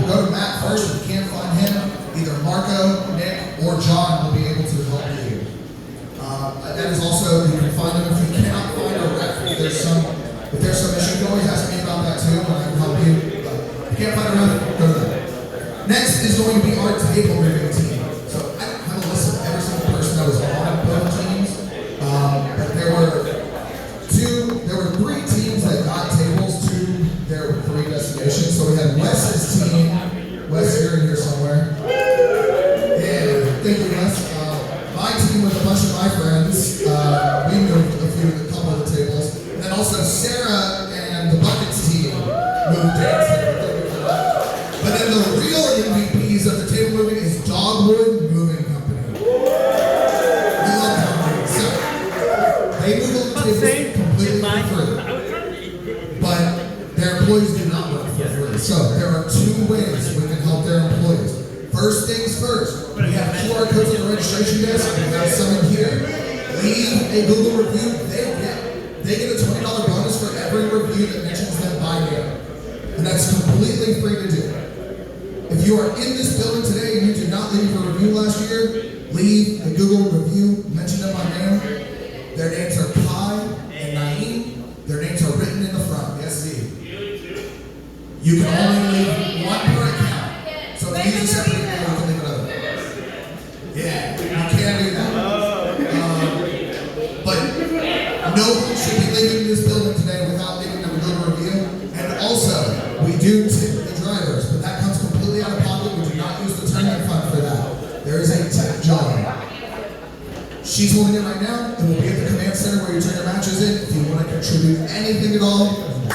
people, go to Matt first. If you can't find him, either Marco, Nick, or John will be able to help you. That is also, you can find them if you cannot find a ref. If there's some issue, you can always ask me about that too, and I can help you. But if you can't find a ref, go to them. Next is going to be our table moving team. So I don't have a list of every single person that was on both teams, but there were 3 teams that got tables to their 3 destinations. So we had Wes's team. Wes, you're in here somewhere. Yeah, thank you, Wes. My team with a bunch of my friends, we moved a couple of the tables. And then also Sarah and the Buckets team moved their table. But then the real MVPs of the table moving is Dogwood Moving Company. We love Dogwood. So they move all the tables completely for free. But their employees do not work for free. So there are 2 ways we can help their employees. First things first, we have QR codes on the registration desk, and we have some in here. Leave a Google review, they get a $20 bonus for every review that mentions them by name. And that's completely free to do. If you are in this building today and you did not leave a review last year, leave a Google review, mention them by name. Their names are Kai and Naeem. Their names are written in the front, SZ. You can only leave 1 per account. So if you use a separate account, you can leave another. Yeah, you can do that. But no one should be leaving this building today without leaving them a Google review. And also, we do tip the drivers, but that comes completely out of pocket. We do not use the tournament fund for that. There is a tip job. She's holding it right now. It will be at the command center where you turn your matches in. If you want to contribute anything at all,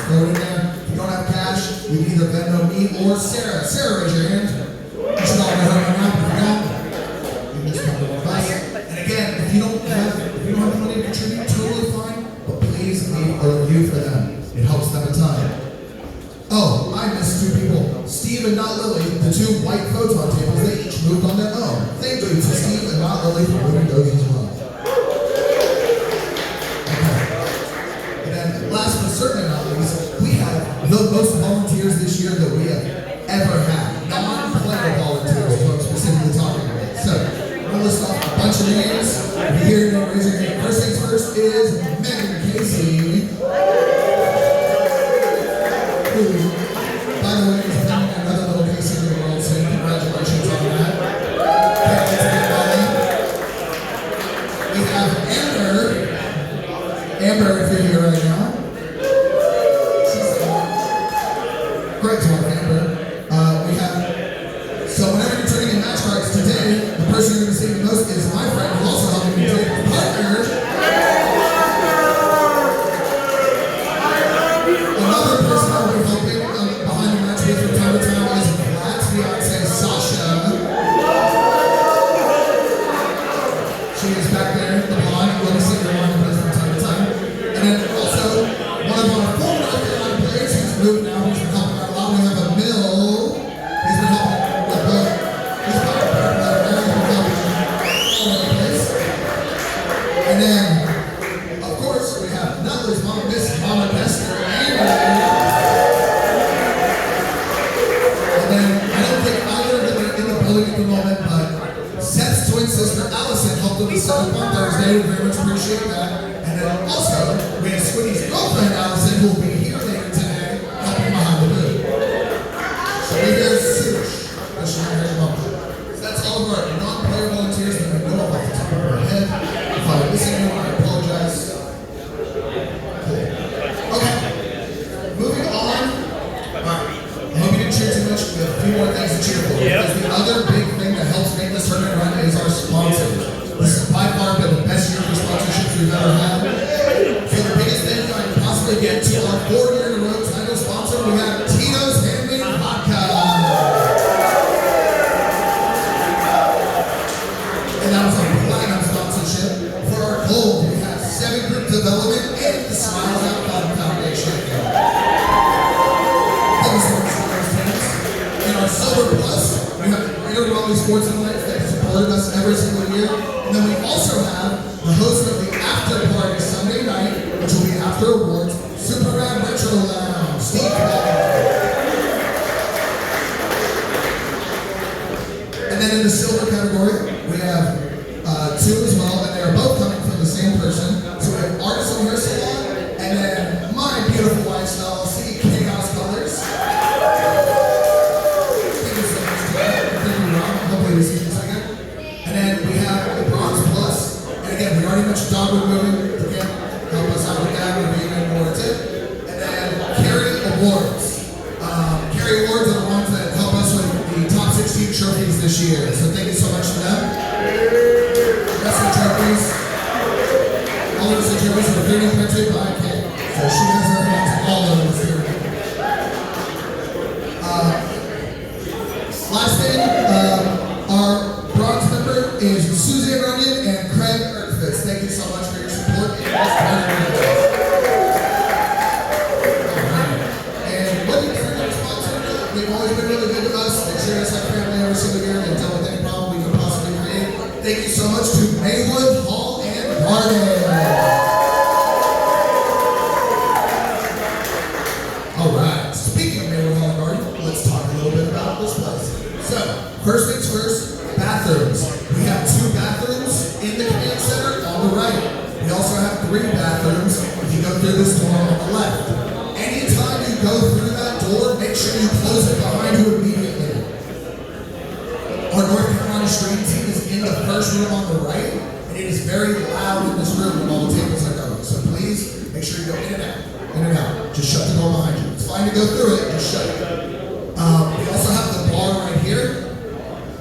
throw it in there. If you don't have cash, you can either Venmo me or Sarah. Sarah, raise your hand. You should all know her now. If you don't, you can just come to one of us. And again, if you don't have the money to contribute, totally fine. But please leave a review for them. It helps them a ton. Oh, I missed 2 people. Steve and not Lily, the 2 white photon tables, they each moved on their own. Thank you to Steve and not Lily for moving those as well. Okay. And then last but certainly not least, we have the most volunteers this year that we have ever had. Non-player volunteers is what I'm specifically talking about. So, I'm going to list off a bunch of names. If you hear your name, raise your hand. First things first is Megan Casey. By the way, is having another little piece in the world, so congratulations on that. We have Amber, if you're here right now. Great job, Amber. So whenever you're turning in match cards today, the person you're going to see the most is my friend, who's also helping me take the partner. Another person I'll be helping behind the match with from time to time is Vlad's fiance, Sasha. She is back there in the pond. Let me see her on the from time to time. And then also, one of our former North Carolina players who's moved now, who's been helping out a lot. We have Emil. He's been helping with both. He's been helping all over the place. And then, of course, we have Nutley's mom, Miss Mama Bester. And then, I don't think either of them are in the building at the moment, but Seth's twin sister, Allison, helped with the setup on Thursday. We very much appreciate that. And then also, we have Squiddy's girlfriend, Allison, who will be here later today, helping behind the booth. So here's Sush. That's your hair welcome. So that's all of our non-player volunteers that we know off the top of our head. If I'm missing anyone, I apologize. Okay. Moving on. Alright. I hope you didn't cheer too much. We have a few more things to cheer for. Because the other big thing that helps make this tournament run is our sponsors. This has by far been the best year for sponsorships we've ever had. So the biggest thing I can possibly get to our 4-year in a row title sponsor, we have Tito's Handmade Vodka. And that was our platinum sponsorship. For our gold, we have 7 Group Development and the Smiles Out Foundation. In our Silver Plus, we have the Greater Raleigh Sports and Life that has supported us every single year. And then we also have the host of the after party Sunday night, which will be after awards, Super Rad Retro Lounge, Steve Ball. then in the silver category, we have two as well, and they are both coming from the same person. So we have Artisan Hair Salon, and then My Beautiful Wife LLC, Chaos Colors. Thank you so much, thank you, Rob. Hopefully we see you in a second. And then we have the Bronze Plus, and again, we already mentioned Dogwood Moving. Again, help us out with that, we'll be even more into it. And then Carrie Awards. Carrie Awards are the ones that help us with the top 16 trophies this year. So thank you so much to them. Wrestling trophies. All of the trophies are 3D printed by Kate. So she has her hands all over this here. Last thing, our bronze member is Suzanne Runyon and Craig Earthfist. Thank you so much for your support in this tournament. They've always been really good to us. They treat us like family every single year. They deal with any problem we can possibly create. Thank you so much to Maywood, Hall, and Garden. All right. Speaking of Maywood, Hall, and Garden, let's talk a little bit about this place. So, first things first, bathrooms. We have 2 bathrooms in the command center on the right. We also have 3 bathrooms if you go through this door on the left. Anytime you go through that door, make sure you close it behind you immediately. Our North Carolina stream team is in the first room on the right, and it is very loud in this room when all the tables are going. So please, make sure you go in and out, in and out. Just shut the door behind you. It's fine to go through it, just shut it. We also have the bar right here.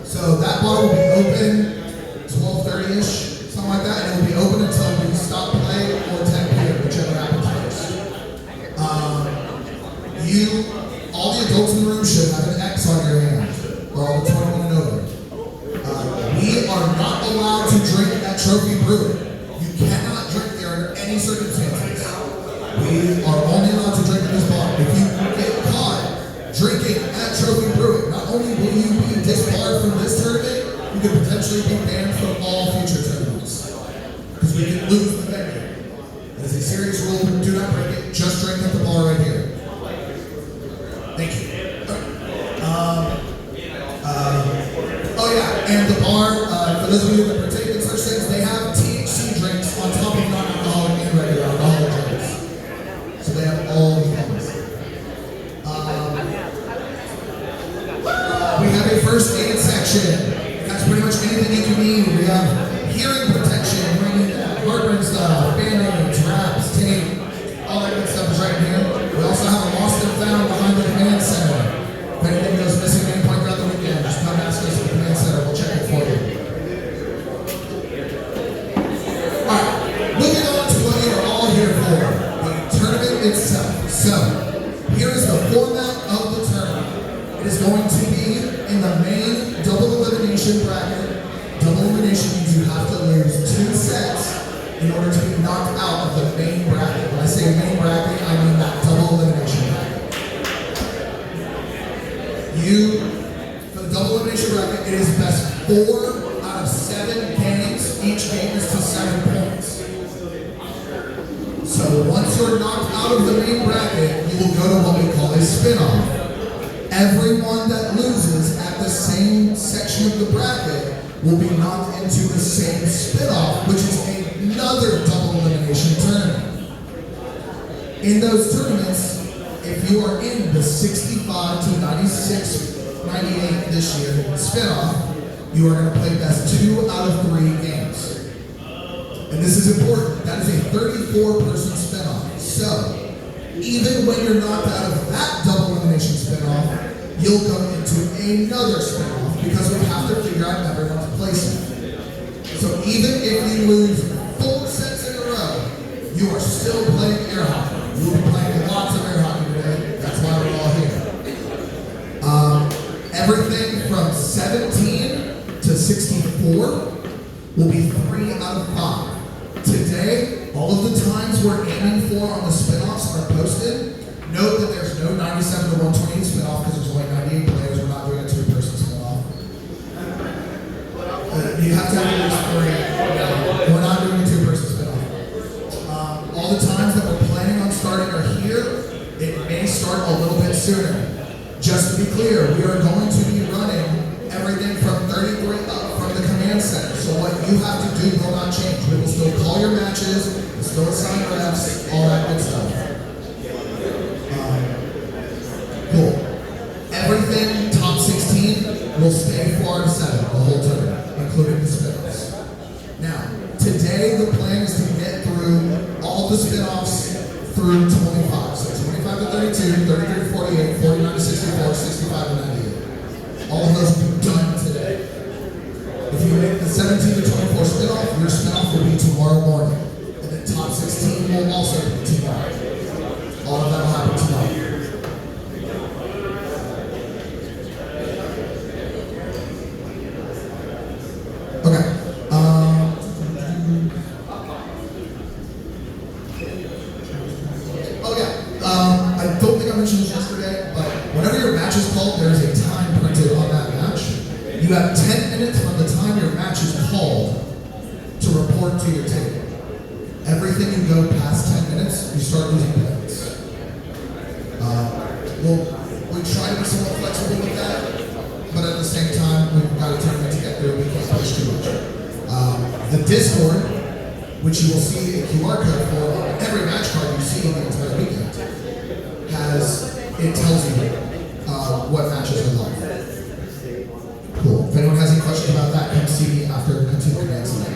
So that bar will be open 12:30-ish, something like that, and it will be open until we stop playing or 10 p.m., whichever happens first. All the adults in the room should have an X on your hand, or all the 21 and over. We are not allowed to drink at Trophy Brewing. You cannot drink there under any circumstances. We are only allowed to drink at this bar. If you get caught drinking at Trophy Brewing, not only will you be disbarred from this tournament, you could potentially be banned from all future tournaments. Because we can lose the venue. That is a serious rule. Do not break it. Just drink at the bar right here. Thank you. Oh yeah, and the bar, for those of you that partake in such things, they have THC drinks on top of non-alcoholic and regular alcoholic drinks. So they have all the things. We have a first aid section. That's pretty much anything you can need. We have hearing protection, heartburn stuff, band-aids, wraps, tape, all that good stuff is right in here. We also have a lost and found behind the command center. If anything goes missing at any point throughout the weekend, just come ask us at the command center. We'll check it for you. Alright, moving on to what you are all here for, the tournament itself. So, here is the format of the tournament. It is going to be in the main double elimination bracket. Double elimination means you have to lose 2 sets in order to be knocked out of the main bracket. When I say main bracket, I mean that double elimination bracket. For the double elimination bracket, it is best 4 out of 7 games. Each game is to 7 points. So once you're knocked out of the main bracket, you will go to what we call a spin-off. Everyone that loses at the same section of the bracket will be knocked into the same spin-off, which is another double elimination tournament. In those tournaments, if you are in the 65 to 96, 98 this year spin-off, you are going to play best 2 out of 3 games. And this is important. That is a 34-person spin-off. So, even when you're knocked out of that double elimination spin-off, you'll go into another spin-off because we have to figure out everyone's placement. So even if you lose 4 sets in a row, you are still playing air hockey. You will be playing lots of air hockey today. That's why we're all here. Everything from 17 to 64 will be 3 out of 5. Today, all of the times we're aiming for on the spin-offs are posted. Note that there's no 97 to 128 spin-off because there's only 98 players. We're not doing a 2-person spin-off. You have to have at least 3. We're not doing a 2-person spin-off. All the times that we're planning on starting are here. It may start a little bit sooner. Just to be clear, we are going to be running everything from 33 Everything top 16 will stay 4 out of 7 the whole tournament, including the spin-offs. Now, today the plan is to get through all the spin-offs through 25. So 25 to 32, 33 to 48, 49 to 64, 65 to 98. All of those will be done today. If you make the 17 to 24 spin-off, your spin-off will be tomorrow morning. And then top 16 will also be tomorrow. All of that will happen tonight. Okay. I don't think I mentioned this yesterday, but whenever your match is called, there is a time printed on that match. You have 10 minutes from the time your match is called to report to your table. Everything you go past 10 minutes, you start losing points. We try to be somewhat flexible with that, but at the same time, we've got a tournament to get through. We can't push too much. The Discord, which you will see a QR code for on every match card you see the entire weekend, it tells you what matches are live. Cool. If anyone has any questions about that, come see me after, come see the command center.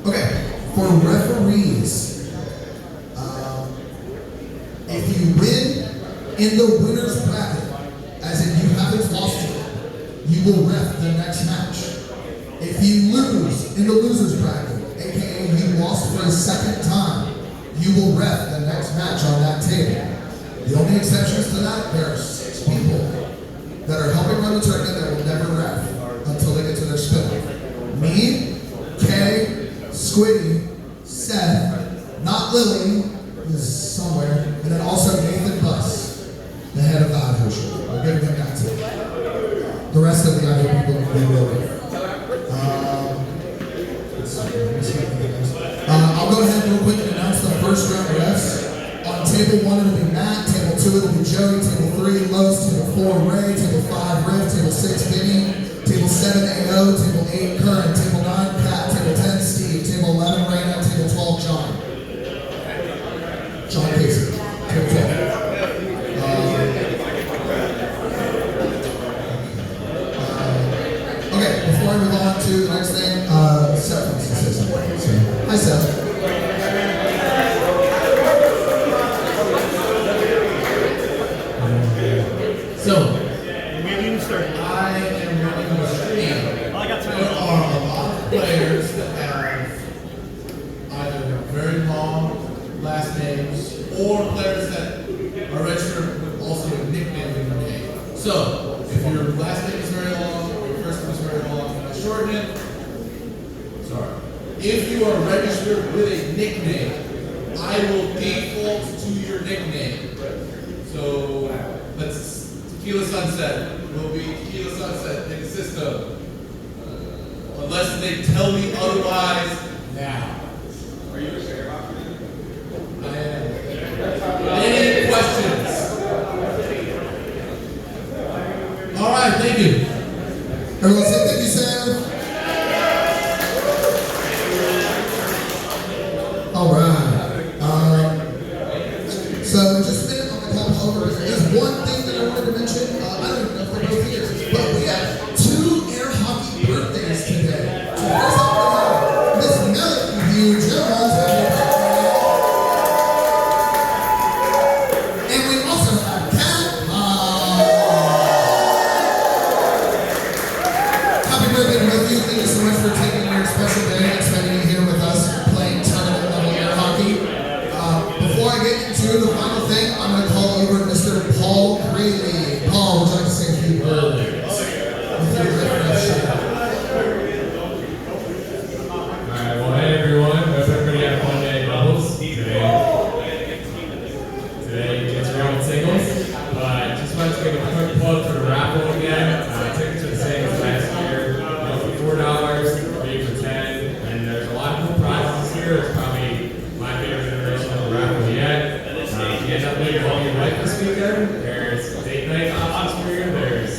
Okay, for referees, if you win in the winner's bracket, as in you haven't lost it, you will ref the next match. If you lose in the loser's bracket, aka you lost for a second time, you will ref the next match on that table. The only exceptions to that, there are 6 people that are helping run the tournament that will never ref until they get to their spin. Me, Kay, Squiddy, Seth, not Lily, who's somewhere, and then also Nathan Buss, the head of the Idaho Show. We're giving him that too. The rest of the Idaho people we will ref. I'll go ahead real quick and announce the first round refs. On table 1 it'll be Matt, table 2 it'll be Joey, table 3 Los, table 4 Ray, table 5 Riff, table 6 Vinny, table 7 AO, table 8 Curran, table 9 Pat, table 10 Steve, table 11 Raina, table 12 John. John Casey, table 12. Okay, before I move on to the next thing, Seth wants to say something. So, hi Seth. So, I am running the stream. There are a lot of players that have either very long last names or players that are registered with also a nickname in their name. So, if your last name is very long, your first name is very long, and I shorten it. Sorry. If you are registered with a nickname, I will default to your nickname. So, Tequila Sunset will be Tequila Sunset in the system. Unless they tell me otherwise now. Are you a share I am. Any questions? All right, thank you. Everyone say thank you, Sam. All right. So just a minute on the call over. There's one thing that I wanted to mention. I don't even know if they're both here, but we have 2 air hockey birthdays today. So first up, we have Miss Melody Hughes, Jones, and we also have Kat. Happy birthday to both of you. Thank you so much for taking your special day and spending it here with us playing tournament level air hockey. Before I get into the final thing, I'm going to call over Mr. Paul Greeley. Paul, would you like to say a few words? Alright, well hey everyone, hope everybody had a fun day at doubles. Today gets around with singles, but just wanted to give a quick plug for the raffle again. Tickets are the same as last year, for $4, 3 for 10, and there's a lot of cool prizes this year. It's probably my favorite iteration of the raffle yet. If you end up leaving home your wife this weekend, there's date night options for you. There's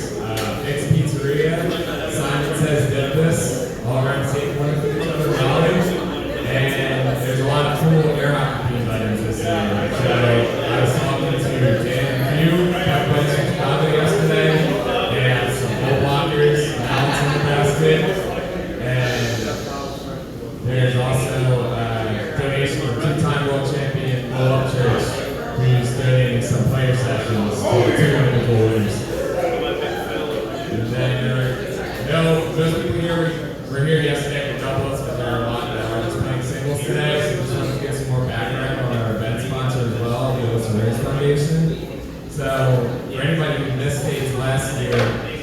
for anybody who missed dates last year,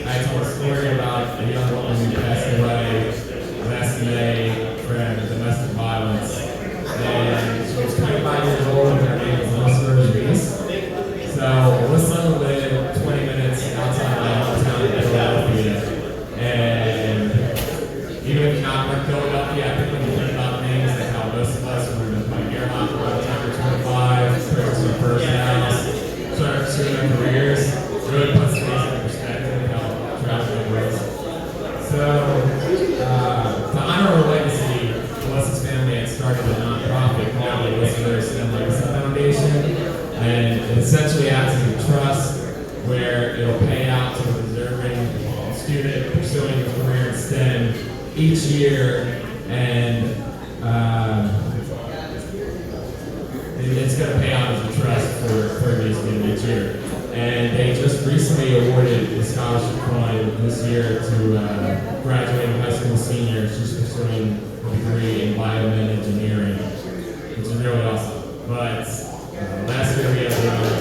I told a story about a young woman who passed away last May from domestic violence. And she was 25 years old and her name was Alyssa Reese. So Alyssa lived 20 minutes outside my hometown in Philadelphia. And even if you're not from Philadelphia, I think when you think about things like how most of us were in the air hockey by the time we're 25, purchased our first house, started pursuing our careers, really puts things into perspective of how tragic it was. So, to honor her legacy, Alyssa's family had started a nonprofit called the Alyssa Harrison Legacy Foundation, and it essentially acts as a trust where it'll pay out to a deserving student pursuing a career in STEM each year, and it's going to pay out as a trust for these students each year. And they just recently awarded the scholarship fund this year to graduating high school senior. She's pursuing a degree in biomed engineering, which is really awesome. But last year we had the honor.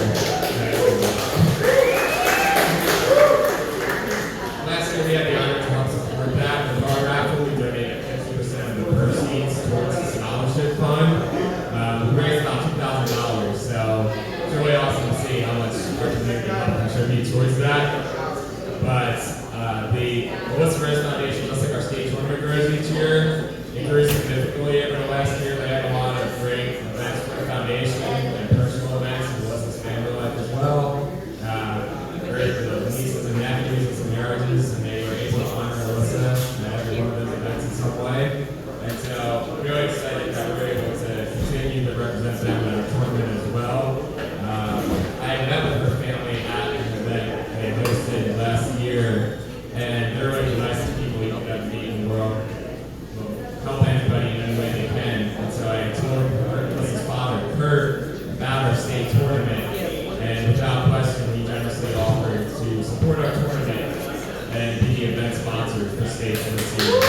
Last year we had the honor to help support that. With our raffle, we donated 50% of the proceeds towards the scholarship fund. We raised about $2,000, so it's really awesome to see how much our community contributes towards that. But the Alyssa Rose Foundation, just like our state tournament grows each year, it grew significantly over the last year. They had a lot of great events for the foundation and personal events in Alyssa's family life as well. The nieces and nephews and some marriages, and they were able to honor Alyssa at every one of those events in some way. And so I'm really excited that we're able to continue to represent them in our tournament as well. I met with her family at an event they hosted last year, and they're really the nicest people you could ever meet in the world. Help anybody in any way they can. And so I told her father, Kurt, about our state tournament, and without question, he generously offered to support our tournament and be the event sponsor for state for this year.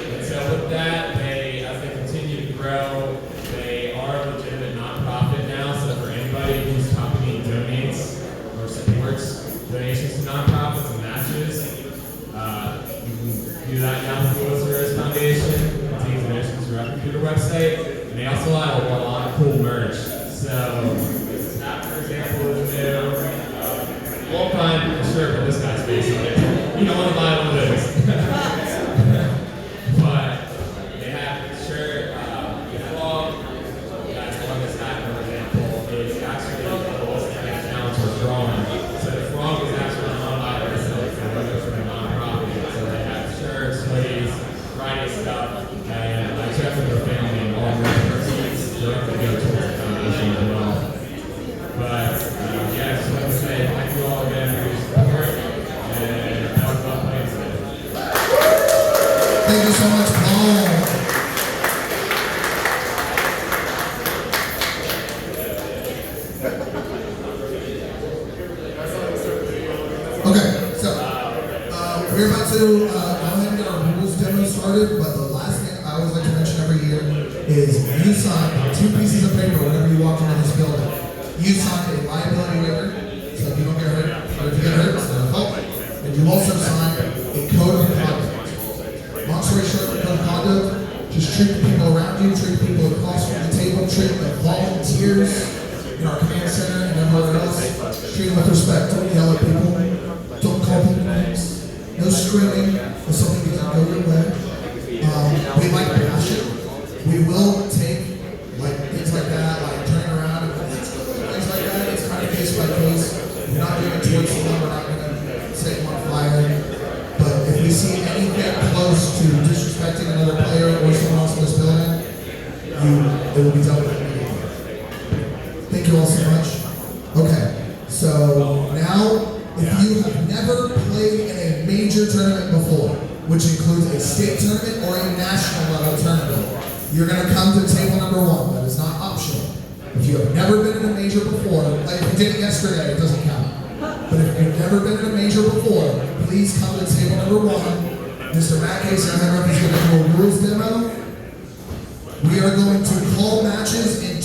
And so with that, as they continue to grow, they are a legitimate nonprofit now. So for anybody whose company donates or supports donations to nonprofits and matches, you can do that now through the Alyssa Rose Foundation. It takes donations directly through the website. And they also have a lot of cool merch. So that, for example, is new. Won't find a shirt with this guy's face on it. You don't want to buy one of those. But they have a shirt, the frog. That's one that's hat, for example, is actually the Alyssa challenge for drawing. So the frog is actually drawn by Alyssa, so whether it's from a nonprofit. So they have shirts, hoodies, Friday stuff, and I checked with their family and all their proceeds directly go towards the foundation as well. But yeah, just want to say thank you all again for your support, and that was well played today. Thank you so much, Paul. Okay, so we're about to go ahead and get our rules demo started, but the last thing I always like to mention every year is you sign 2 pieces of paper whenever you walk into this building. You sign a liability waiver, so if you don't get hurt, or if you get hurt, it's not your fault. And you also sign a code of conduct. Long story short, the code of conduct, just treat the people around you, treat the people across from the table, treat the volunteers in our command center and everywhere else. Treat them with respect. Don't yell at people. Don't call people names. No screaming if something doesn't go your way. We like passion. We will take things like that, like turning around and things like that. It's kind of case by case. We're not doing it towards someone. We're not going to set them on fire. But if we see anything close to disrespecting another player or someone else in this building, it will be dealt with immediately. Thank you all so much. Okay, so now, if you have never played in a major tournament before, which includes a state tournament or a national level tournament, you're going to come to table number 1. That is not optional. If you have never been in a major before, like if you did it yesterday, it doesn't count. But if you've never been in a major before, please come to table number 1. Mr. Matt Case, I don't know if he's going to do a rules demo. We are going to call matches in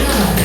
Now,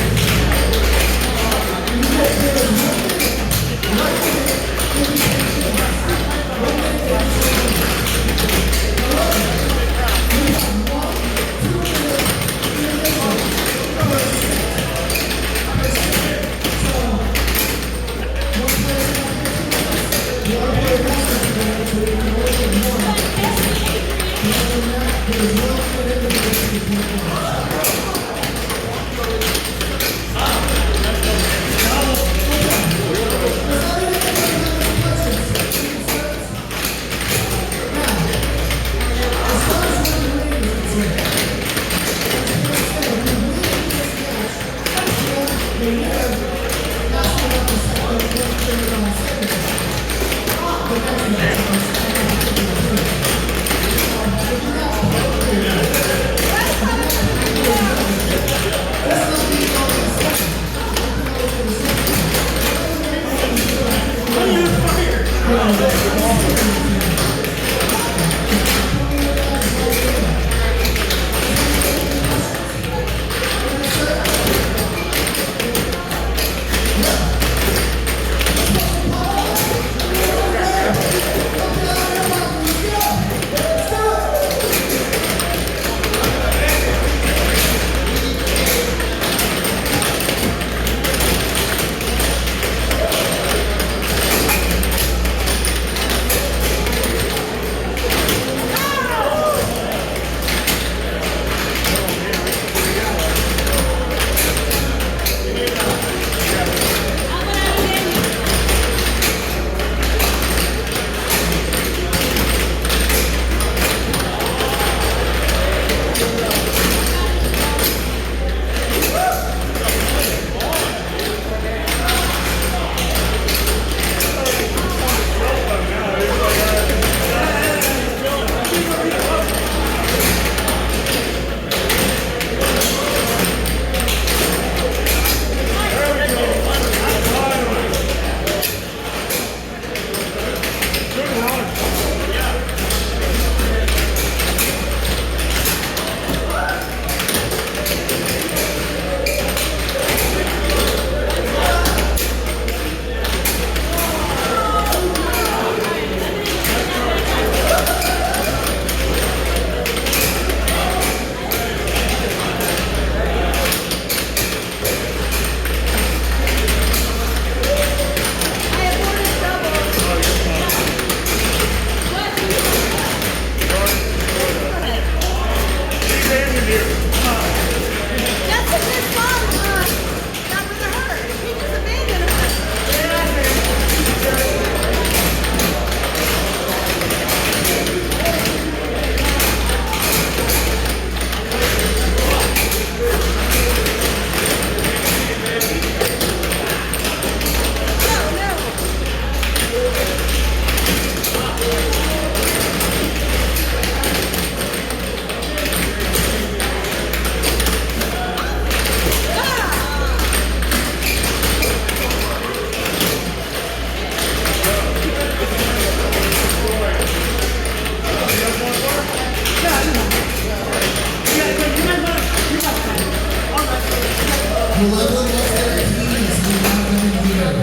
Whoever lost their keys, we want them in here.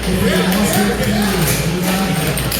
If they lost their keys, we want them.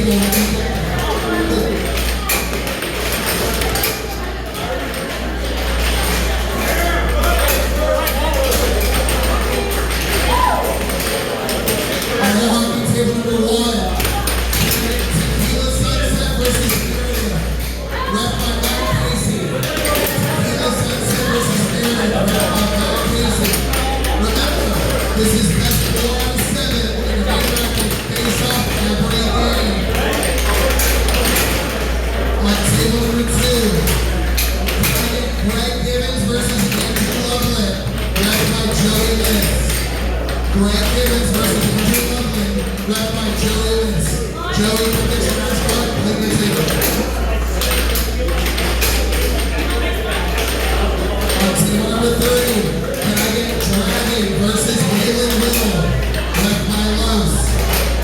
table when you get there. On the hockey table number 1, Tequila Sunset versus Area, ref by Mike Casey. Tequila Sunset versus Area, ref by Mike Casey. Remember, this is best of 4 out of 7 in an interactive face-off every game. On table number 2, Greg Gibbons versus Andrew Loveland, ref by Joey List. Greg Gibbons versus Andrew Loveland, ref by Joey List. Joey, come get your match card, leave the table. On table number 30, can I get Dragon versus Waylon Will, ref by Los.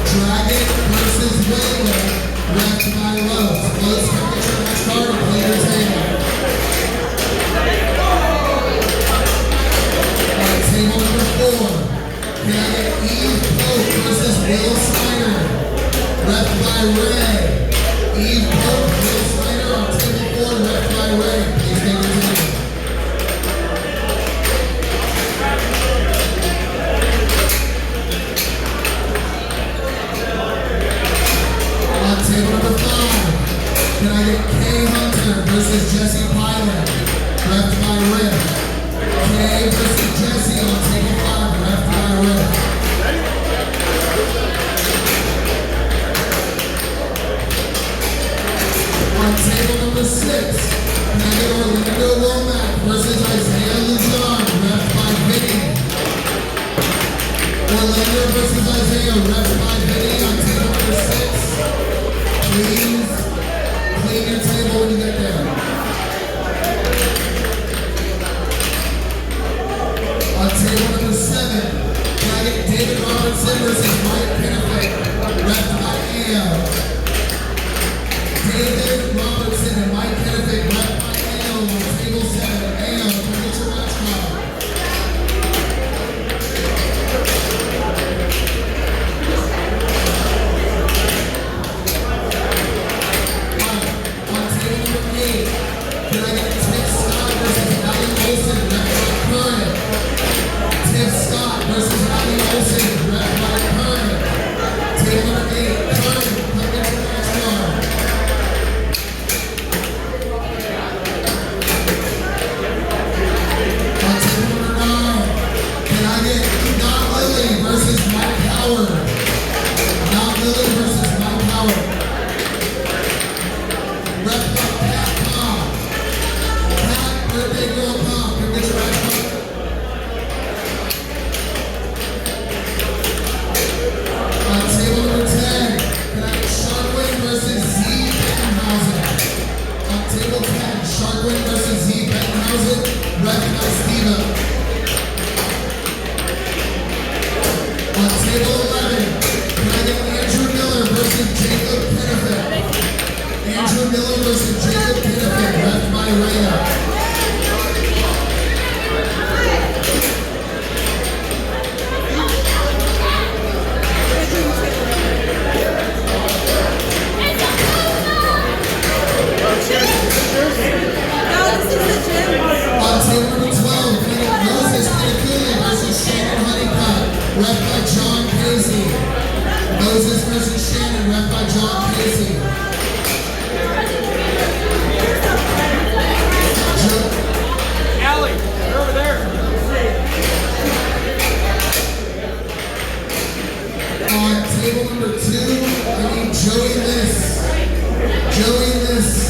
Dragon versus Waylon, ref by Los. Los, come get your match card, leave your table. On table number 4, can I get Eve Pope versus Will Snyder, ref by Ray. Eve Pope, Will Snyder on table 4, ref by Ray. Please take your table. On table number 5, can I get Kay Hunter versus Jesse Pilot, ref by Rick. Kay versus Jesse on table 5, ref by Rick. On table number 6, can I get Orlando Womack versus Isaiah Lujan, ref by Vinny. Orlando versus Isaiah, ref by Vinny on table number 6. Please clean your table when you get there. On table number 7, can I get David Robertson versus Mike Pennifick, ref by AO. David Robertson and Mike Pennifick, ref by AO on table 7. AO, come get your match card. On table number 8, can I get Tiff Scott versus Allie Olsen, ref by Curran? Tiff Scott versus Allie Olsen, ref by Curran. Table number 8, Curran, come get your match card. On table number 9, can I get Not Lily versus Mike Howard? Not Lily versus Mike Howard. Ref by Pat Cobb. Pat, birthday girl Cobb, come get your match card. On table number 10, can I get Sharkwin versus Z Bettenhausen? On table 10, Sharkwin versus Z Bettenhausen, ref by Steve-O. On table 11, can I get Andrew Miller versus Jacob Pennifick? Andrew Miller versus Jacob Pennifick, ref by Raya. On table number 12, can I get Moses Pinakuli versus Shannon Honeycutt, ref by John Casey. Moses versus Shannon, ref by John Casey. Allie, you're over there. On table number 2, I need Joey Liss. Joey Liss.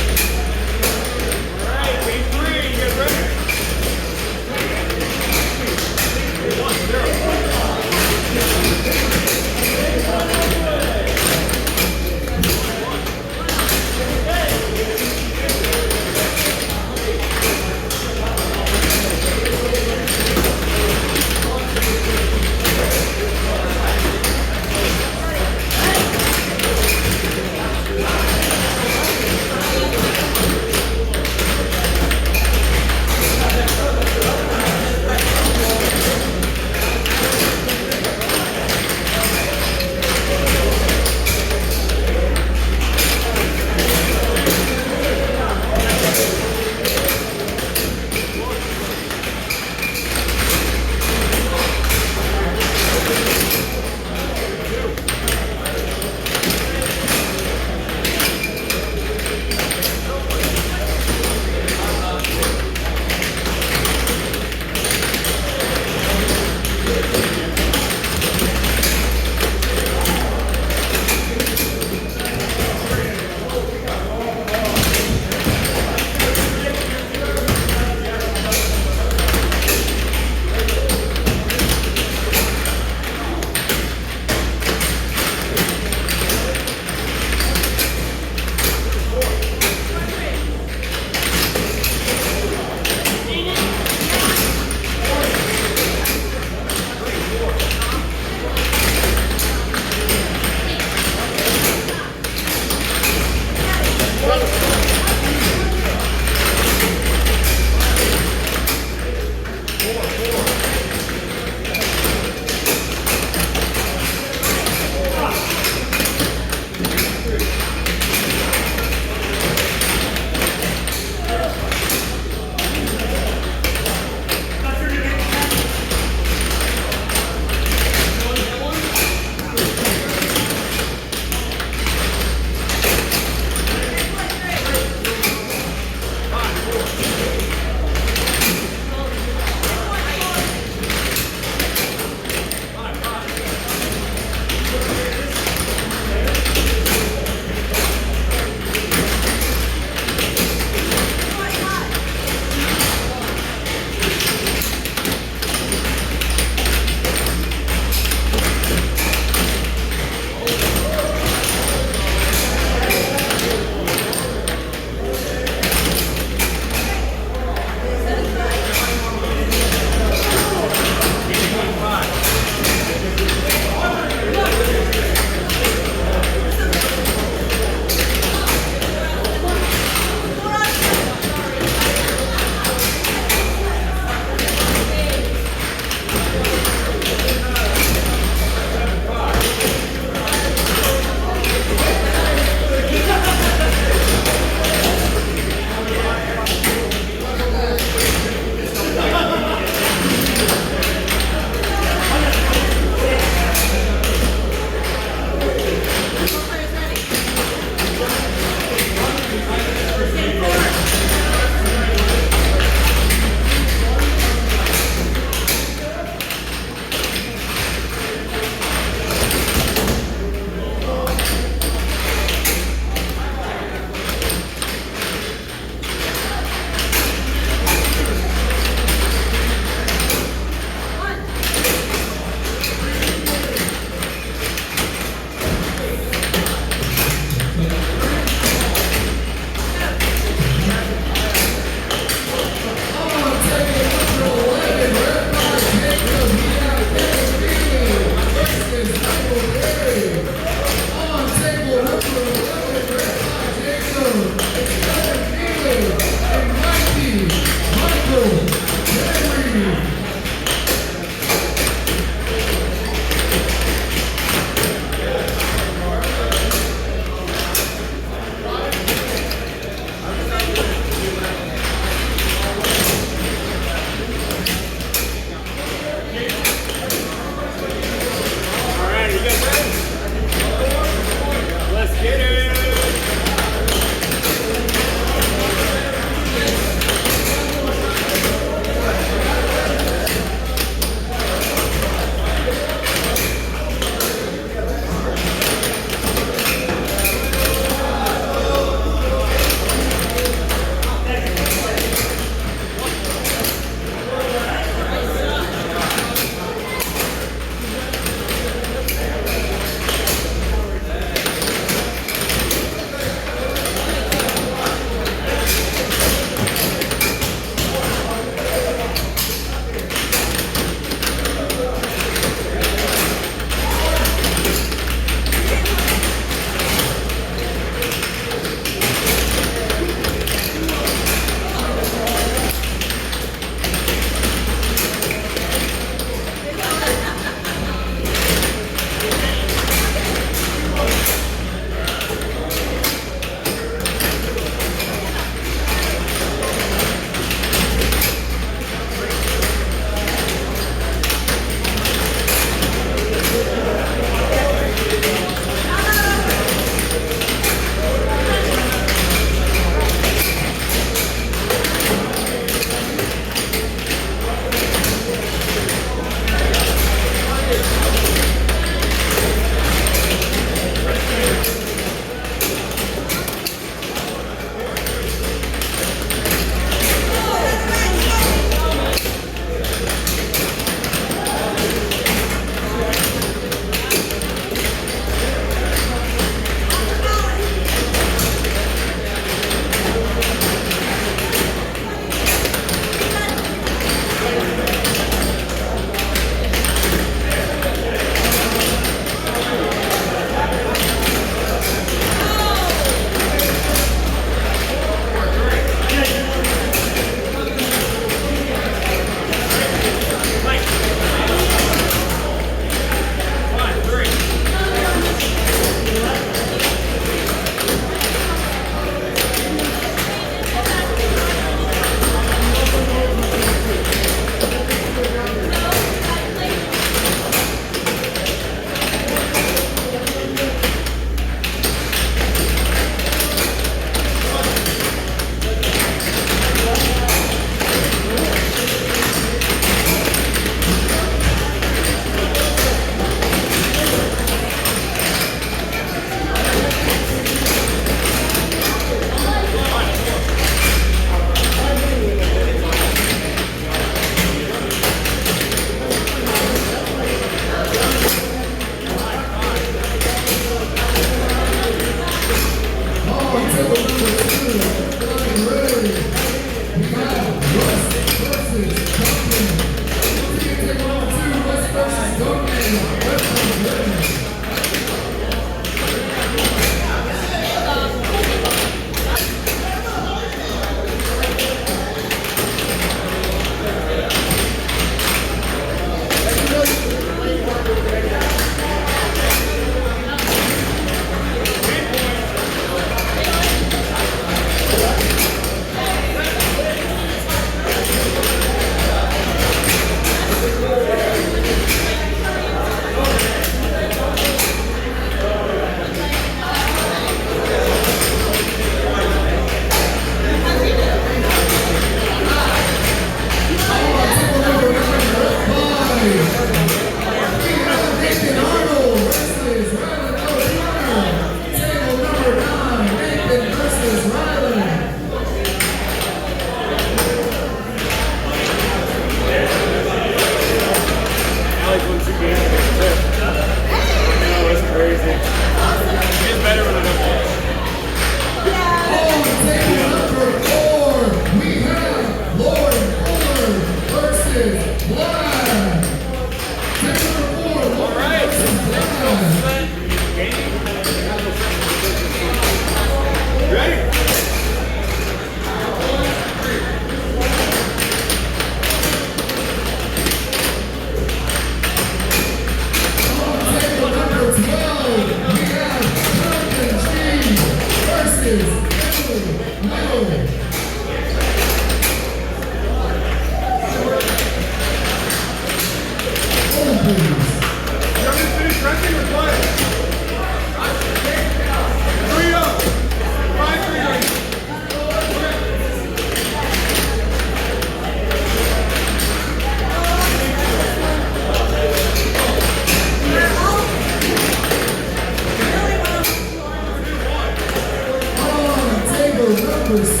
Number 6,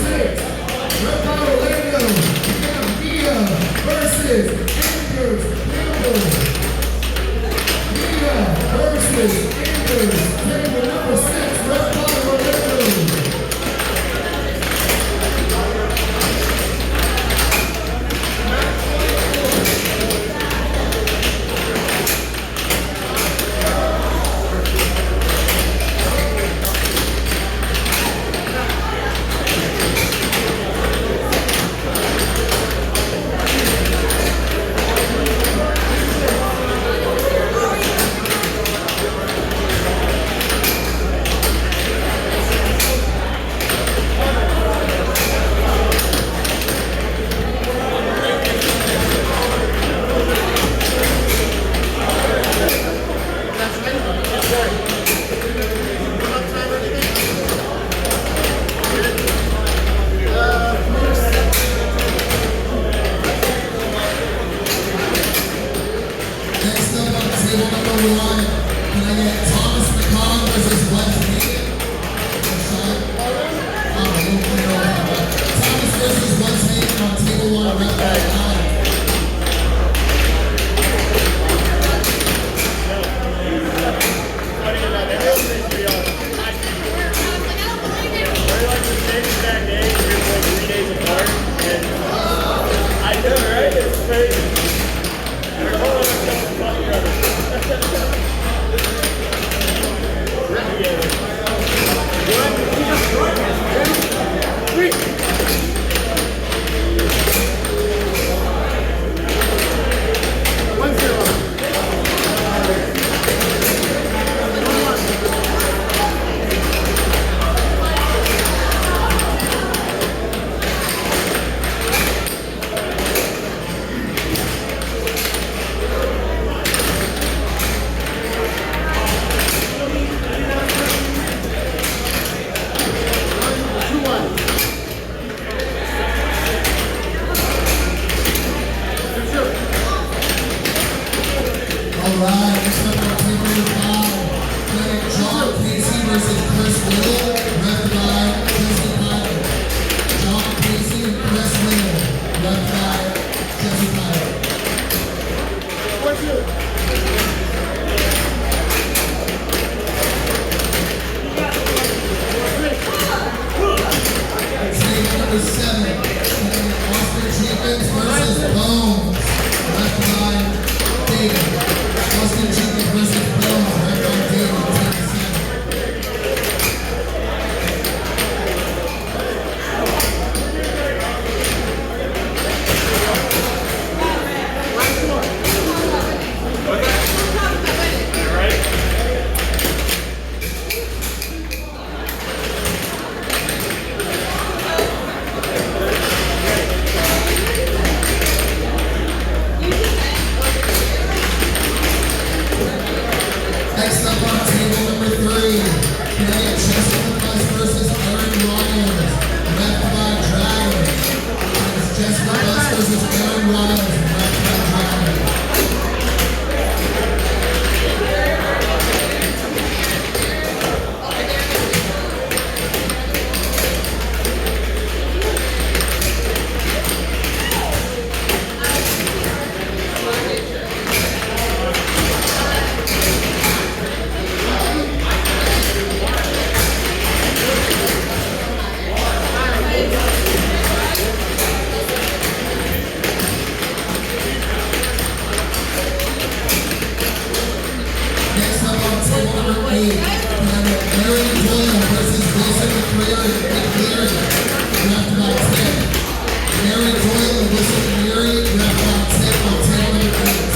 Red Orlando, we have Mia versus Anders Campbell. Mia versus Anders Campbell, number 6, Red Orlando. Number 7, Austin Jenkins versus Bones. Left by David. Austin Jenkins. number 8, we have Aaron Doyle versus Wilson McCleary. Draft about 10. Aaron Doyle and Wilson McCleary, draft about 10 on tail number 8.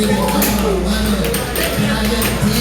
Can I get